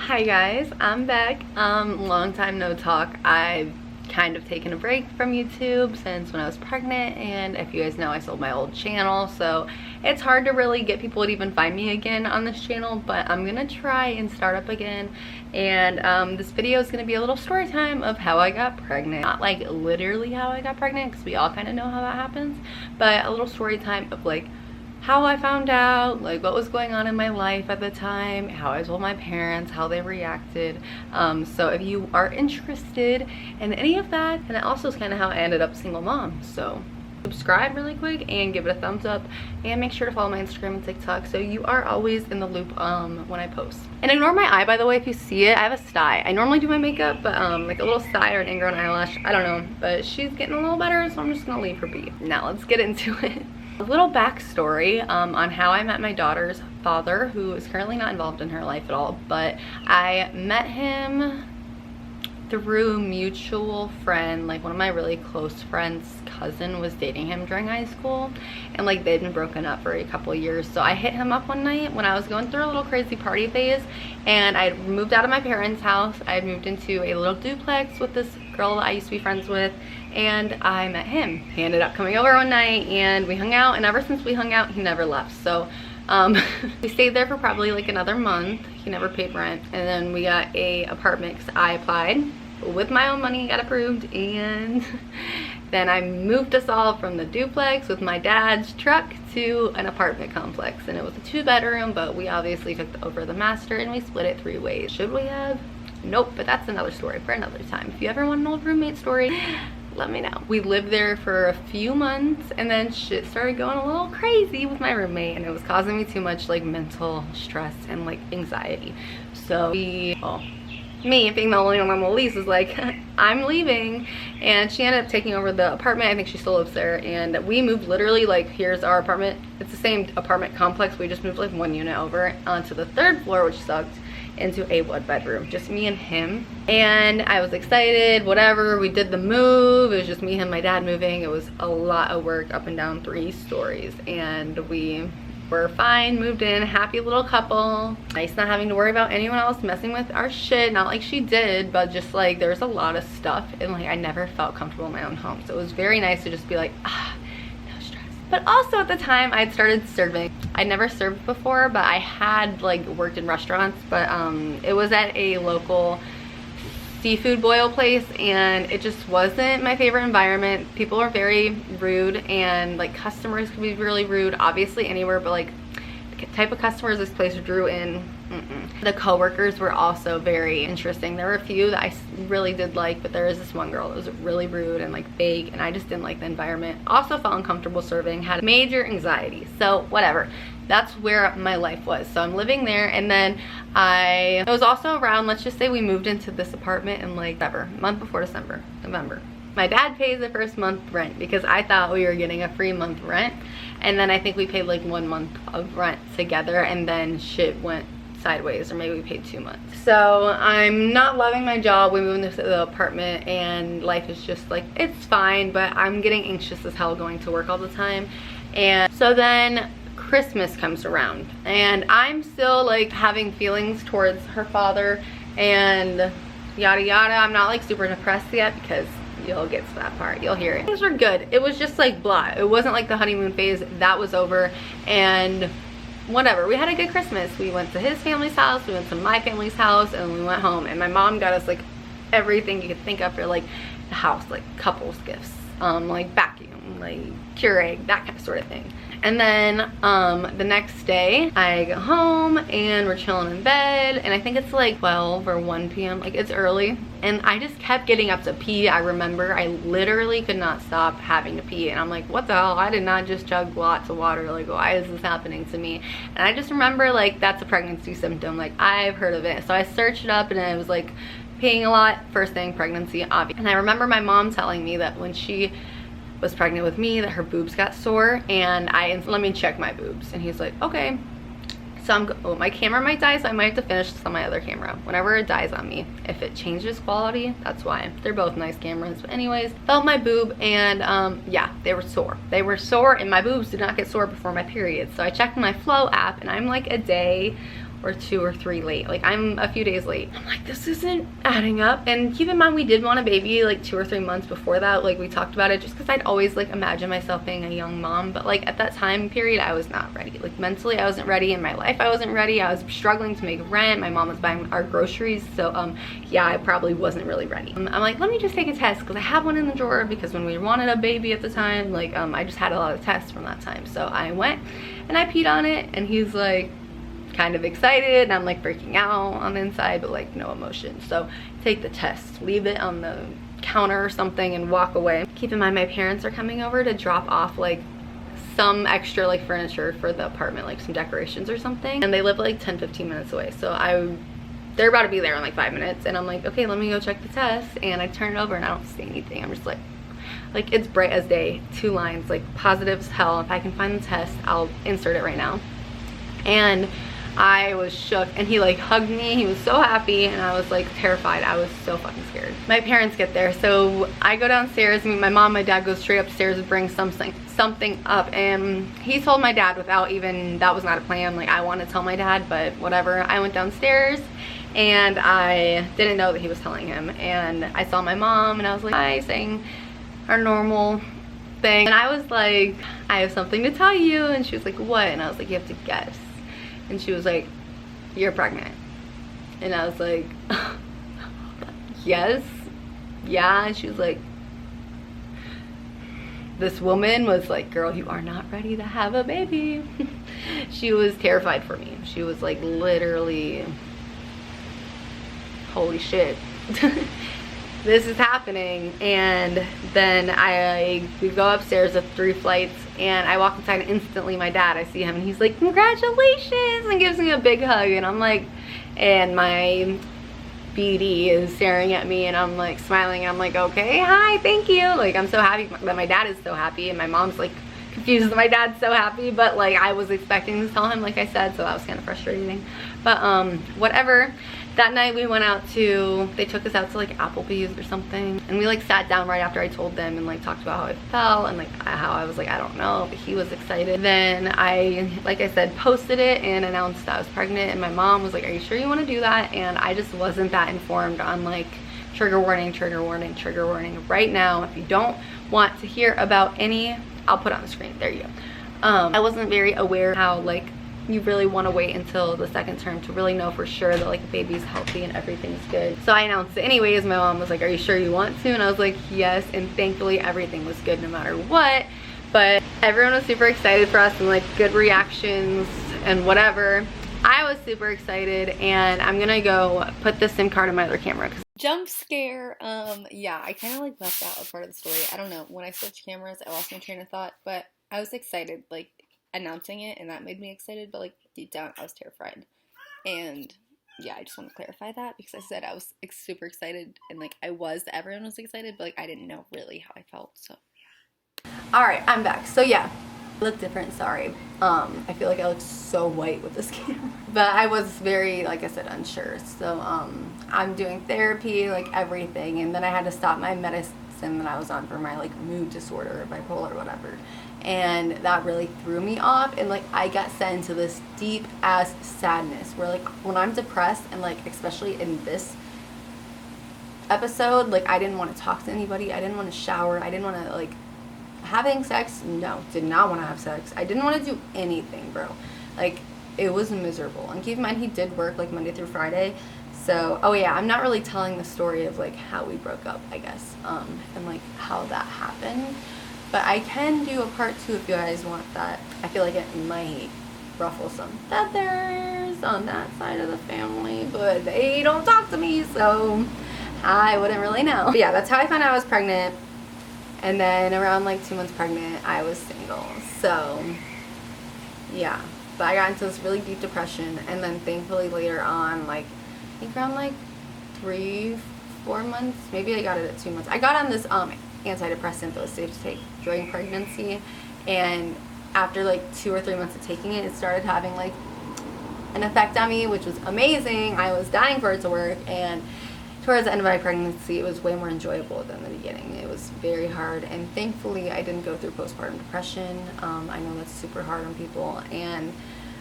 Hi guys, I'm back. Long time no talk. I've kind of taken a break from YouTube since when I was pregnant, and if you guys know, I sold my old channel, so it's hard to really get people to even find me again on this channel, but I'm gonna try and start up again. And this video is gonna be a little story time of how I got pregnant. Not like literally how I got pregnant, because we all kind of know how that happens, but a little story time of like how I found out, like what was going on in my life at the time, how I told my parents, how they reacted. So if you are interested in any of that, and that also is kind of how I ended up single mom. So subscribe really quick and give it a thumbs up, and make sure to follow my Instagram and TikTok so you are always in the loop when I post. And ignore my eye, by the way, if you see it. I have a sty. I normally do my makeup, but like a little sty or an ingrown eyelash, I don't know, but she's getting a little better, so I'm just gonna leave her be. Now let's get into it. A little backstory on how I met my daughter's father, who is currently not involved in her life at all, but I met him through a mutual friend. Like one of my really close friends' cousin was dating him during high school, and like they'd been broken up for a couple of years. So I hit him up one night when I was going through a little crazy party phase, and I moved out of my parents' house. I had moved into a little duplex with this girl that I used to be friends with, and I met him. He ended up coming over one night and we hung out, and ever since we hung out he never left. So we stayed there for probably like another month. He never paid rent, and then we got a apartment because I applied with my own money, got approved, and then I moved us all from the duplex with my dad's truck to an apartment complex, and it was a 2-bedroom, but we obviously took over the master and we split it 3 ways. Should we have? Nope, but that's another story for another time. If you ever want an old roommate story, let me know. We lived there for a few months, and then shit started going a little crazy with my roommate, and it was causing me too much like mental stress and like anxiety. So me being the only one on the lease was like, I'm leaving, and she ended up taking over the apartment. I think she still lives there, and we moved literally like, here's our apartment. It's the same apartment complex. We just moved like 1 unit over onto the 3rd floor, which sucked, into a 1-bedroom, just me and him. And I was excited, whatever. We did the move. It was just me, him, my dad moving. It was a lot of work, up and down 3 stories, and we were fine, moved in, happy little couple. Nice not having to worry about anyone else messing with our shit. Not like she did, but just like there's a lot of stuff, and like I never felt comfortable in my own home. So it was very nice to just be like, no stress. But also at the time I had started serving. I'd never served before, but I had like worked in restaurants, but it was at a local seafood boil place, and it just wasn't my favorite environment. People were very rude, and like customers could be really rude, obviously anywhere, but like the type of customers this place drew in, the co-workers were also very interesting. There were a few that I really did like, but there was this one girl that was really rude and like vague, and I just didn't like the environment. Also felt uncomfortable serving, had major anxiety. So whatever, that's where my life was. So I'm living there, and then it was also around, let's just say we moved into this apartment in like whatever, month before December, November. My dad pays the first month rent because I thought we were getting a free month rent, and then I think we paid like 1 month of rent together, and then shit went sideways, or maybe we paid 2 months. So I'm not loving my job. We moved into the apartment, and life is just like, it's fine, but I'm getting anxious as hell going to work all the time. And so then Christmas comes around, and I'm still like having feelings towards her father and yada yada. I'm not like super depressed yet, because you'll get to that part, you'll hear it. Things were good. It was just like blah. It wasn't like the honeymoon phase. That was over, and whatever. We had a good Christmas. We went to his family's house, we went to my family's house, and we went home, and my mom got us like everything you could think of for like the house, like couples gifts, like vacuum, like Keurig, that kind of sort of thing. And then the next day I go home, and we're chilling in bed, and I think it's like 12 or 1 p.m. like it's early, and I just kept getting up to pee. I remember I literally could not stop having to pee, and I'm like, what the hell, I did not just chug lots of water, like why is this happening to me? And I just remember like that's a pregnancy symptom, like I've heard of it. So I searched it up, and it was like peeing a lot, first thing, pregnancy, obvious. And I remember my mom telling me that when she was pregnant with me, that her boobs got sore, and let me check my boobs, and he's like, okay. So my camera might die, so I might have to finish this on my other camera whenever it dies on me. If it changes quality, that's why. They're both nice cameras. But anyways, felt my boob, and yeah, they were sore. They were sore, and my boobs did not get sore before my period. So I checked my Flow app, and I'm like a day or 2 or 3 late. Like I'm a few days late. I'm like, this isn't adding up. And keep in mind, we did want a baby like 2 or 3 months before that. Like we talked about it just because I'd always like imagined myself being a young mom. But like at that time period, I was not ready. Like mentally, I wasn't ready. In my life, I wasn't ready. I was struggling to make rent. My mom was buying our groceries. So yeah, I probably wasn't really ready. I'm like, let me just take a test because I have one in the drawer, because when we wanted a baby at the time, like I just had a lot of tests from that time. So I went and I peed on it, and he's like kind of excited, and I'm like freaking out on the inside, but like no emotion. So take the test, leave it on the counter or something, and walk away. Keep in mind, my parents are coming over to drop off like some extra like furniture for the apartment, like some decorations or something, and they live like 10-15 minutes away. So they're about to be there in like 5 minutes, and I'm like, okay, let me go check the test. And I turn it over and I don't see anything. I'm just like it's bright as day, 2 lines, like positive as hell. If I can find the test, I'll insert it right now. And I was shook, and he like hugged me. He was so happy, and I was like terrified. I was so fucking scared. My parents get there, so I go downstairs, and my mom, my dad goes straight upstairs and brings something up, and he told my dad without even, that was not a plan. Like I want to tell my dad, but whatever. I went downstairs and I didn't know that he was telling him, and I saw my mom, and I was like, hi, saying our normal thing, and I was like, I have something to tell you. And she was like, what? And I was like, you have to guess. And she was like, you're pregnant. And I was like, yes, yeah. And she was like, this woman was like, girl, you are not ready to have a baby. She was terrified for me. She was like, literally, holy shit. This is happening. And then we go upstairs of 3 flights, and I walk inside, and instantly my dad, I see him, and he's like, congratulations, and gives me a big hug. And I'm like, and my BD is staring at me, and I'm like smiling, and I'm like, okay, hi, thank you. Like I'm so happy that my dad is so happy, and my mom's like confused that my dad's so happy, but like I was expecting to tell him, like I said, so that was kind of frustrating. But whatever. That night we went out they took us out to like Applebee's or something, and we like sat down right after I told them, and like talked about how I felt, and like how I was like, I don't know, but he was excited. Then I, like I said, posted it and announced that I was pregnant, and my mom was like, are you sure you want to do that? And I just wasn't that informed on like trigger warning, trigger warning, trigger warning. Right now, if you don't want to hear about any, I'll put it on the screen, there you go. I wasn't very aware how like you really want to wait until the 2nd term to really know for sure that like the baby's healthy and everything's good. So I announced it anyways. My mom was like, are you sure you want to? And I was like, yes. And thankfully everything was good no matter what. But everyone was super excited for us, and like good reactions and whatever. I was super excited, and I'm gonna go put the SIM card in my other camera. Jump scare. Yeah, I kind of like left out a part of the story. I don't know, when I switched cameras I lost my train of thought, but I was excited like announcing it, and that made me excited, but like deep down I was terrified. And yeah, I just want to clarify that, because I said I was super excited, and like everyone was excited, but like I didn't know really how I felt. So all right, I'm back. So yeah, I look different, sorry. I feel like I look so white with this camera, but I was very, like I said, unsure. So I'm doing therapy, like everything, and then I had to stop my medicine that I was on for my like mood disorder, bipolar, whatever, and that really threw me off. And like I got sent into this deep ass sadness where like when I'm depressed, and like especially in this episode, like I didn't want to talk to anybody, I didn't want to shower, I didn't want to like having sex, no, did not want to have sex, I didn't want to do anything, bro. Like it was miserable. And keep in mind, he did work like Monday through Friday. So, oh yeah, I'm not really telling the story of like how we broke up, I guess, and like how that happened, but I can do a part 2 if you guys want that. I feel like it might ruffle some feathers on that side of the family, but they don't talk to me, so I wouldn't really know. But yeah, that's how I found out I was pregnant. And then around like 2 months pregnant, I was single. So yeah, but I got into this really deep depression, and then thankfully later on, like I think around like 3-4 months, maybe I got it at 2 months, I got on this antidepressant that was safe to take during pregnancy, and after like 2 or 3 months of taking it, it started having like an effect on me, which was amazing. I was dying for it to work, and towards the end of my pregnancy, it was way more enjoyable than the beginning. It was very hard, and thankfully I didn't go through postpartum depression. I know that's super hard on people, and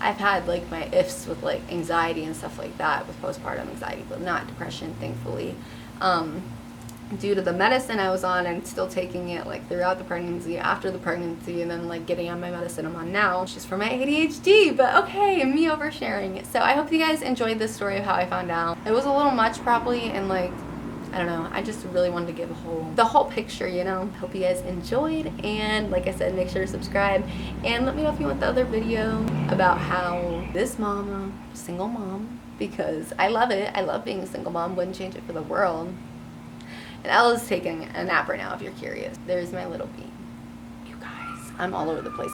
I've had like my ifs with like anxiety and stuff like that with postpartum anxiety, but not depression, thankfully. Due to the medicine I was on and still taking it like throughout the pregnancy, after the pregnancy, and then like getting on my medicine I'm on now, which is for my ADHD, but okay, me oversharing. So I hope you guys enjoyed this story of how I found out. It was a little much probably, and like, I don't know, I just really wanted to give the whole picture, you know. Hope you guys enjoyed, and like I said, make sure to subscribe, and let me know if you want the other video about how this mama, single mom, because I love it, I love being a single mom, wouldn't change it for the world. And Ella's taking a nap right now, if you're curious. There's my little bee. You guys, I'm all over the place.